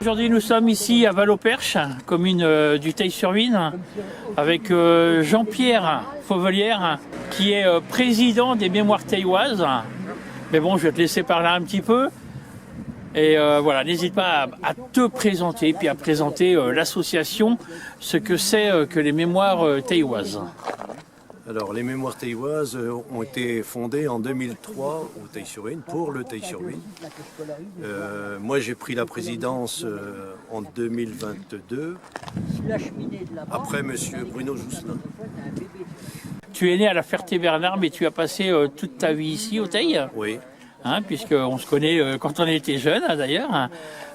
Aujourd'hui, nous sommes ici à Val-au-Perche, commune du Theil-sur-Huisne, avec Jean-Pierre Fauvelière, qui est président des Mémoires Theilloises. Mais bon, je vais te laisser parler un petit peu. Et voilà, n'hésite pas à te présenter, puis à présenter l'association, ce que c'est que les Mémoires Theilloises. Alors, les Mémoires Theilloises ont été fondées en 2003 au Theil-sur-Huisne, pour le Theil-sur-Huisne. Moi, j'ai pris la présidence en 2022, après M. Bruno Jousselin. Tu es né à la Ferté-Bernard, mais tu as passé toute ta vie ici au Theil, Oui. hein, puisqu'on se connaît quand on était jeune, hein, d'ailleurs.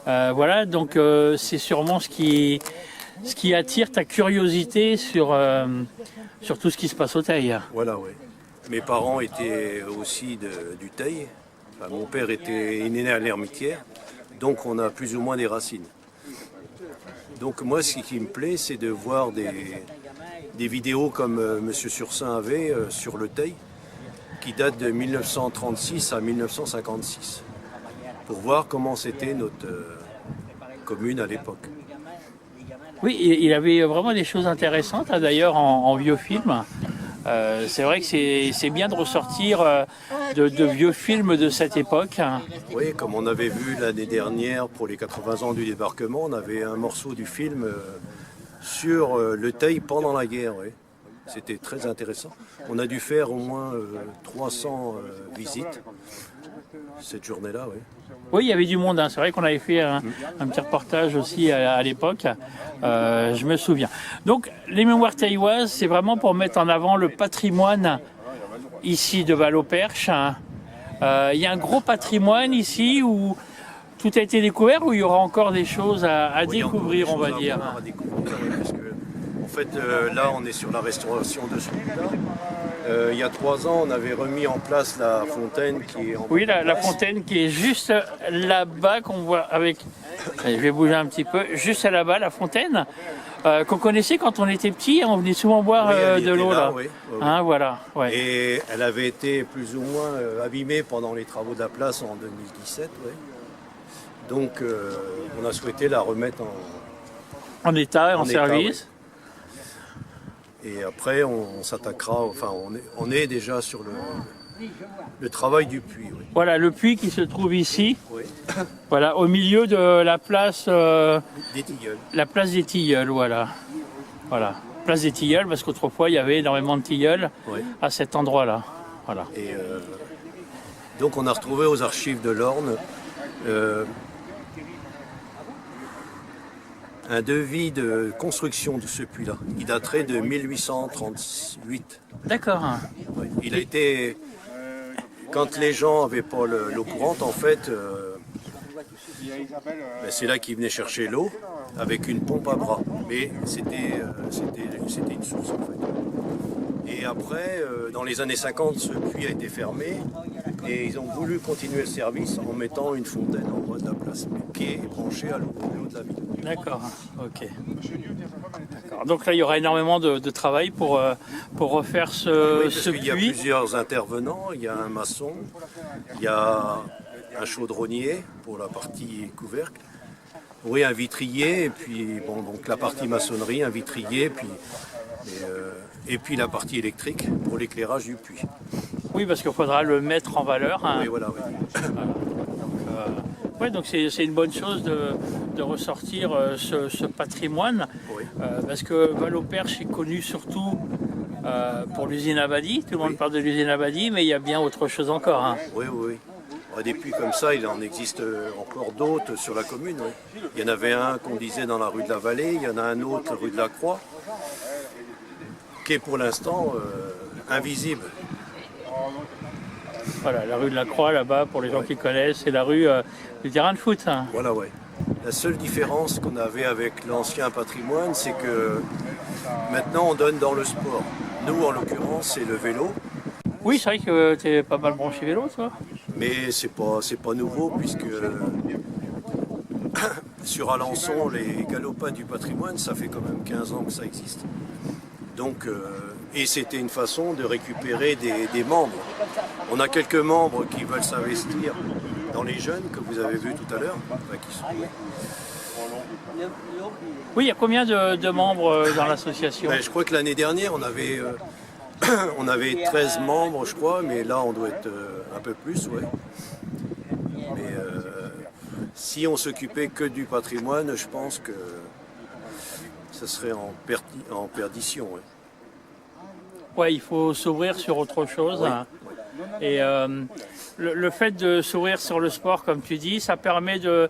Voilà, donc c'est sûrement ce qui attire ta curiosité sur tout ce qui se passe au Theil. Voilà, oui. Mes parents étaient aussi du Theil. Enfin, mon père est né à l'Hermitière, donc on a plus ou moins des racines. Donc moi, ce qui me plaît, c'est de voir des vidéos comme M. Sursin avait sur le Theil, qui datent de 1936 à 1956, pour voir comment c'était notre commune à l'époque. Oui, il avait vraiment des choses intéressantes, hein, d'ailleurs, en vieux film. C'est vrai que c'est bien de ressortir de vieux films de cette époque. Oui, comme on avait vu l'année dernière pour les 80 ans du débarquement, on avait un morceau du film sur le Theil pendant la guerre. Oui. C'était très intéressant. On a dû faire au moins 300 visites cette journée-là. Oui. Oui, il y avait du monde, hein. C'est vrai qu'on avait fait un petit reportage aussi à l'époque, je me souviens. Donc, les Mémoires Theilloises, c'est vraiment pour mettre en avant le patrimoine ici de Val-au-Perche. Il y a un gros patrimoine ici où tout a été découvert, ou il y aura encore des choses à découvrir, on va dire. À découvrir, oui, parce que, en fait, là, on est sur la restauration de ce là. Il y a 3 ans, on avait remis en place la fontaine qui est en Oui, la fontaine qui est juste là-bas, qu'on voit avec... Allez, je vais bouger un petit peu. Juste là-bas, la fontaine, qu'on connaissait quand on était petit. On venait souvent boire de l'eau, là. Oui, oui. Hein, voilà. Ouais. Et elle avait été plus ou moins abîmée pendant les travaux de la place en 2017. Oui. Donc, on a souhaité la remettre En état, en service. Oui. Et après, on s'attaquera, enfin, on est déjà sur le travail du puits. Oui. Voilà, le puits qui se trouve ici, Oui. voilà, au milieu de la place, Des tilleuls. la place des Tilleuls, voilà. Voilà, place des Tilleuls, parce qu'autrefois, il y avait énormément de tilleuls Oui. à cet endroit-là. Voilà. Et donc, on a retrouvé aux archives de l'Orne un devis de construction de ce puits-là. Il daterait de 1838. D'accord. Oui. Il a été... Quand les gens n'avaient pas l'eau courante, en fait, c'est là qu'ils venaient chercher l'eau avec une pompe à bras. Mais c'était une source, en fait. Et après, dans les années 50, ce puits a été fermé et ils ont voulu continuer le service en mettant une fontaine en bas de la place, mais qui est branchée à l'eau de la ville. D'accord, ok. D'accord. Donc là, il y aura énormément de travail pour refaire ce Oui, parce qu'il y a puits. plusieurs intervenants, il y a un maçon, il y a un chaudronnier pour la partie couvercle, oui, un vitrier, et puis bon, donc la partie maçonnerie, un vitrier, et puis la partie électrique pour l'éclairage du puits. Oui, parce qu'il faudra le mettre en valeur. Hein. Oui, voilà, oui. Ouais, donc c'est une bonne chose de ressortir ce patrimoine, Oui. parce que Val-au-Perche est connu surtout pour l'usine Abadie. Tout le monde parle de l'usine Abadie, mais il y a bien autre chose encore. Hein. Oui, oui, oui. Des puits comme ça, il en existe encore d'autres sur la commune. Oui. Il y en avait un qu'on disait dans la rue de la Vallée, il y en a un autre rue de la Croix, qui est pour l'instant invisible. Voilà, la rue de la Croix, là-bas, pour les gens qui connaissent, c'est la rue du terrain de foot. Hein. Voilà, ouais. La seule différence qu'on avait avec l'ancien patrimoine, c'est que maintenant on donne dans le sport. Nous, en l'occurrence, c'est le vélo. Oui, c'est vrai que tu es pas mal branché vélo, toi. Mais c'est pas nouveau, puisque sur Alençon, les galopins du patrimoine, ça fait quand même 15 ans que ça existe. Donc, et c'était une façon de récupérer des membres. On a quelques membres qui veulent s'investir dans les jeunes, que vous avez vus tout à l'heure, enfin, qui sont Oui, il y a combien de membres dans l'association? Ben, je crois que l'année dernière, on avait 13 membres, je crois, mais là, on doit être un peu plus, ouais. Mais si on s'occupait que du patrimoine, je pense que ça serait en perdition. Ouais. Ouais, il faut s'ouvrir sur autre chose. Oui. Et le fait de s'ouvrir sur le sport, comme tu dis, ça permet de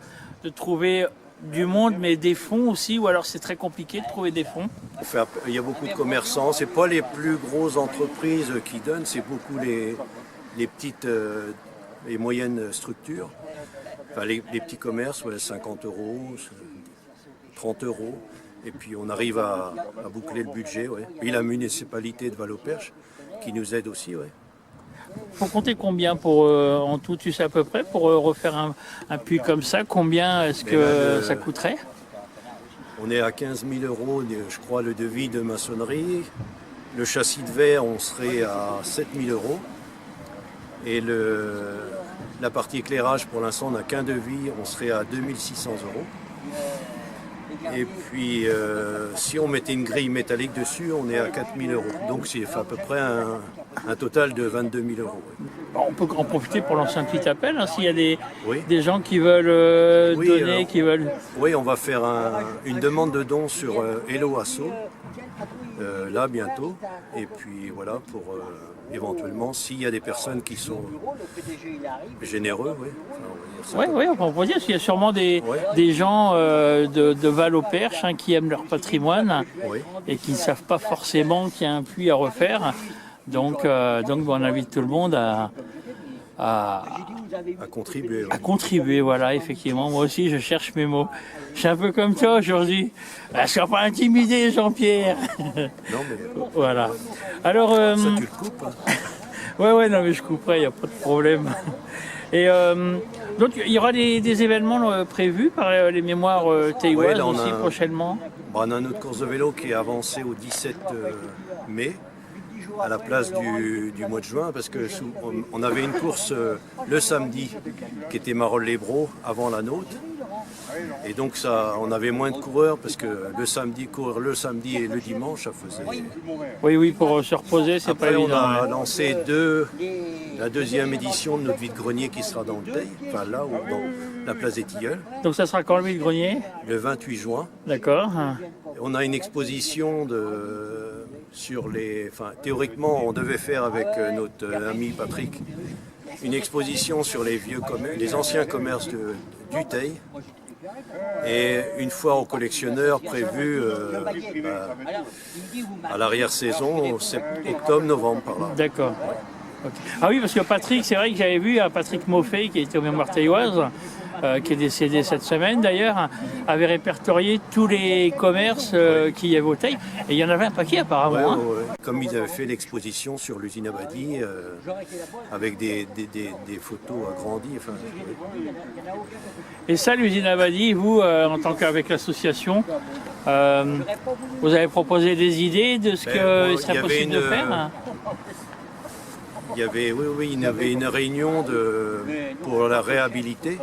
trouver du monde, mais des fonds aussi, ou alors c'est très compliqué de trouver des fonds. Il y a beaucoup de commerçants, c'est pas les plus grosses entreprises qui donnent, c'est beaucoup les petites et moyennes structures. Enfin, les petits commerces, ouais, 50 euros, 30 euros. Et puis on arrive à boucler le budget. Ouais. Et la municipalité de Valoperche qui nous aide aussi. Ouais. Faut compter combien pour en tout, tu sais à peu près, pour refaire un puits comme ça, combien est-ce que ça coûterait? On est à 15 000 euros, je crois, le devis de maçonnerie. Le châssis de verre, on serait à 7 000 euros. Et la partie éclairage, pour l'instant, on n'a qu'un devis, on serait à 2 600 euros. Et puis, si on mettait une grille métallique dessus, on est à 4 000 euros. Donc, c'est à peu près un total de 22 000 euros. On peut en profiter pour lancer un petit appel, hein, s'il y a Oui. des gens qui veulent donner, alors, qui veulent... Oui, on va faire une demande de don sur Hello Asso, là bientôt. Et puis voilà, pour éventuellement, s'il y a des personnes qui sont généreux, oui. Enfin, Oui, on peut dire qu'il y a sûrement des gens de Valoperche qui aiment leur patrimoine oui. et qui ne savent pas forcément qu'il y a un puits à refaire. Donc on invite tout le monde à contribuer. Oui. à contribuer, voilà, effectivement. Moi aussi, je cherche mes mots. Je suis un peu comme toi aujourd'hui. Sois pas intimidé, Jean-Pierre. Non, mais Voilà. Alors, ça, tu le coupes. Hein. ouais, non, mais je couperai, il n'y a pas de problème. Et donc, il y aura des événements prévus par les mémoires taïwanaises là, aussi prochainement. On a notre course de vélo qui est avancée au 17 mai. À la place du mois de juin, parce que on avait une course le samedi qui était Marolles-les-Brault avant la nôtre. Et donc on avait moins de coureurs parce que courir le samedi et le dimanche, ça faisait. Oui, pour se reposer, c'est pas Après, évident. on a lancé la deuxième édition de notre vide-grenier qui sera dans le Teil, enfin là, dans la place des Tilleuls, Donc ça sera quand le vide-grenier? le 28 juin. D'accord. On a une exposition théoriquement, on devait faire avec notre ami Patrick une exposition sur les anciens commerces du Teil et une foire aux collectionneurs prévue à l'arrière-saison, octobre-novembre par là. D'accord. Ok. Ah oui, parce que Patrick, c'est vrai que j'avais vu Patrick Moffet, qui était aux Mémoires taïwaises, qui est décédé cette semaine d'ailleurs, avait répertorié tous les commerces qu'il y avait au Taï. Et il y en avait un paquet apparemment. Hein. Ouais. Comme ils avaient fait l'exposition sur l'usine Abadi, avec des photos agrandies. Enfin, ouais. Et ça, l'usine Abadi, vous, en tant qu'avec l'association, vous avez proposé des idées de ce qu'il serait possible de faire? Il y avait une réunion pour la réhabiliter.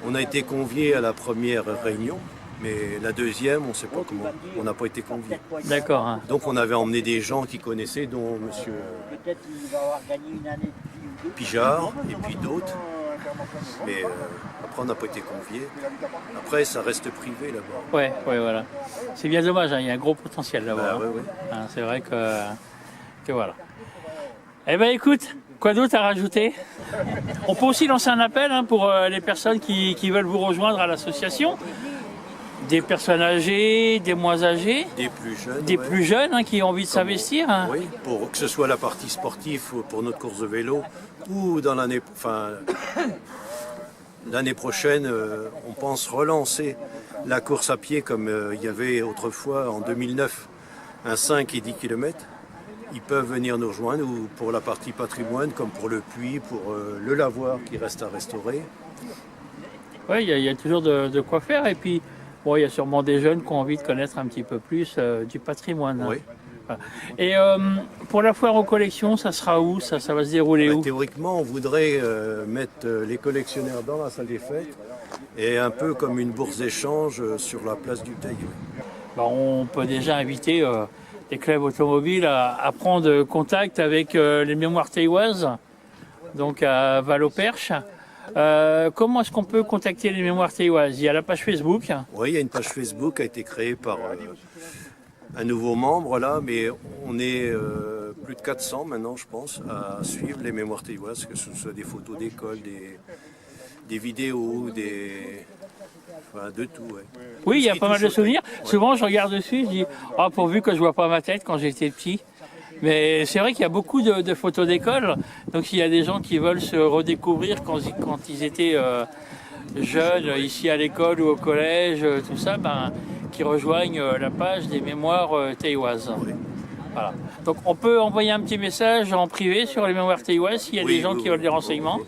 On a été conviés à la première réunion, mais la deuxième, on ne sait pas comment. On n'a pas été conviés. D'accord. Hein. Donc on avait emmené des gens qui connaissaient, dont M. Pijard et puis d'autres. Mais après, on n'a pas été conviés. Après, ça reste privé là-bas. Ouais, voilà. C'est bien dommage, hein, il y a un gros potentiel là-bas. Ouais. Hein, c'est vrai que voilà. Eh bien écoute, quoi d'autre à rajouter? On peut aussi lancer un appel pour les personnes qui veulent vous rejoindre à l'association. Des personnes âgées, des moins âgées. Des plus jeunes qui ont envie de s'investir. Hein. Oui, pour que ce soit la partie sportive pour notre course de vélo ou dans l'année prochaine, on pense relancer la course à pied comme il y avait autrefois en 2009, un 5 et 10 km. Ils peuvent venir nous rejoindre ou pour la partie patrimoine, comme pour le puits, pour le lavoir qui reste à restaurer. Oui, il y a toujours de quoi faire. Et puis, bon, il y a sûrement des jeunes qui ont envie de connaître un petit peu plus du patrimoine. Oui. Voilà. Et pour la foire aux collections, ça sera où? Ça va se dérouler où? Théoriquement, on voudrait mettre les collectionneurs dans la salle des fêtes Et un peu comme une bourse d'échange sur la place du Teil. On peut déjà inviter des clubs automobiles à prendre contact avec les mémoires tailloises, donc à Val-au-Perche. Comment est-ce qu'on peut contacter les mémoires tailloises? Il y a la page Facebook. Oui, il y a une page Facebook qui a été créée par un nouveau membre là, mais on est plus de 400 maintenant, je pense, à suivre les mémoires tailloises, que ce soit des photos d'école, des vidéos, enfin, de tout. Ouais. Oui, il y a pas mal de souvenirs. Souvent, je regarde dessus, je dis « pourvu que je vois pas ma tête quand j'étais petit ». Mais c'est vrai qu'il y a beaucoup de photos d'école. Donc, s'il y a des gens qui veulent se redécouvrir quand ils étaient jeunes, ici à l'école ou au collège, tout ça, qui rejoignent la page des mémoires tailloises. Oui. Voilà. Donc, on peut envoyer un petit message en privé sur les mémoires tailloises s'il y a des gens qui veulent des renseignements.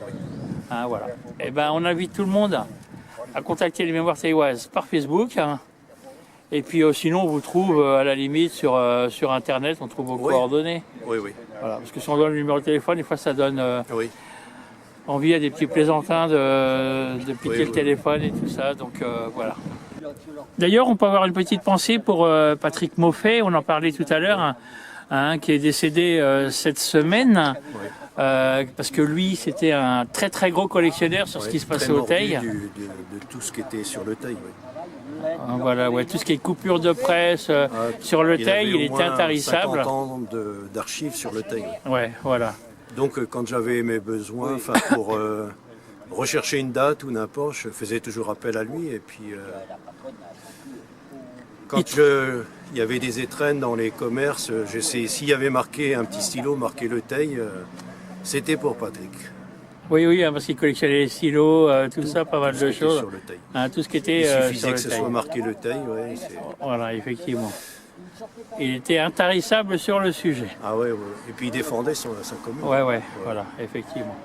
Hein, voilà. Et on invite tout le monde à contacter les mémoires tailloises par Facebook. Et puis sinon, on vous trouve à la limite sur Internet, on trouve vos coordonnées. Oui, oui. Voilà, parce que si on donne le numéro de téléphone, des fois ça donne Oui. envie à des petits plaisantins de piquer le téléphone et tout ça. Donc voilà. D'ailleurs, on peut avoir une petite pensée pour Patrick Moffet, on en parlait tout à l'heure, qui est décédé cette semaine. Oui. Parce que lui, c'était un très très gros collectionneur sur ce qui se passait au Teil. De tout ce qui était sur le Teil. Oui. Voilà, ouais, tout ce qui est coupure de presse sur le Teil, il était intarissable. 50 ans d'archives sur le Teil. Ouais, voilà. Donc quand j'avais mes besoins, pour rechercher une date ou n'importe, je faisais toujours appel à lui. Et puis quand il y avait des étrennes dans les commerces, s'il y avait marqué un petit stylo, marqué le Teil, c'était pour Patrick. Oui, parce qu'il collectionnait les stylos, tout ça, pas mal de choses. Sur le Teil. Tout ce qui était Il sur suffisait le que ce Teil. soit marqué le Teil. Ouais, Voilà, effectivement. Il était intarissable sur le sujet. Ah ouais. Et puis il défendait sa commune. Ouais, voilà, effectivement.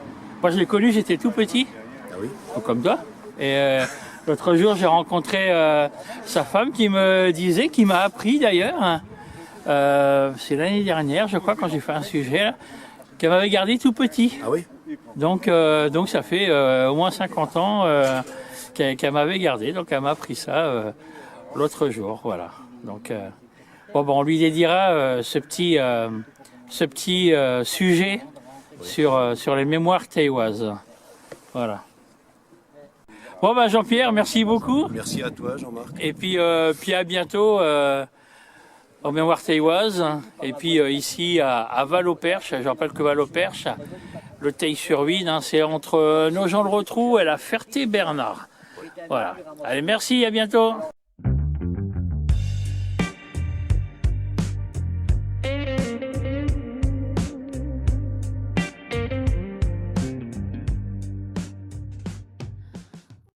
Moi, je l'ai connu, j'étais tout petit, Ah oui. tout comme toi. Et l'autre jour, j'ai rencontré sa femme qui me disait, qui m'a appris d'ailleurs, c'est l'année dernière, je crois, quand j'ai fait un sujet, là, qu'elle m'avait gardé tout petit. Ah oui. Donc ça fait au moins 50 ans qu'elle m'avait gardé, donc elle m'a appris ça l'autre jour, voilà. Donc on lui dédiera ce petit sujet sur les mémoires tailloises. Voilà. Jean-Pierre, merci beaucoup. Merci à toi, Jean-Marc. Et puis à bientôt aux mémoires tailloises. Et puis ici à Val-au-Perche, je rappelle que Val-au-Perche, le Teil-sur-Huisne, c'est entre Nogent-le-Rotrou et la Ferté-Bernard. Voilà. Allez, merci, à bientôt.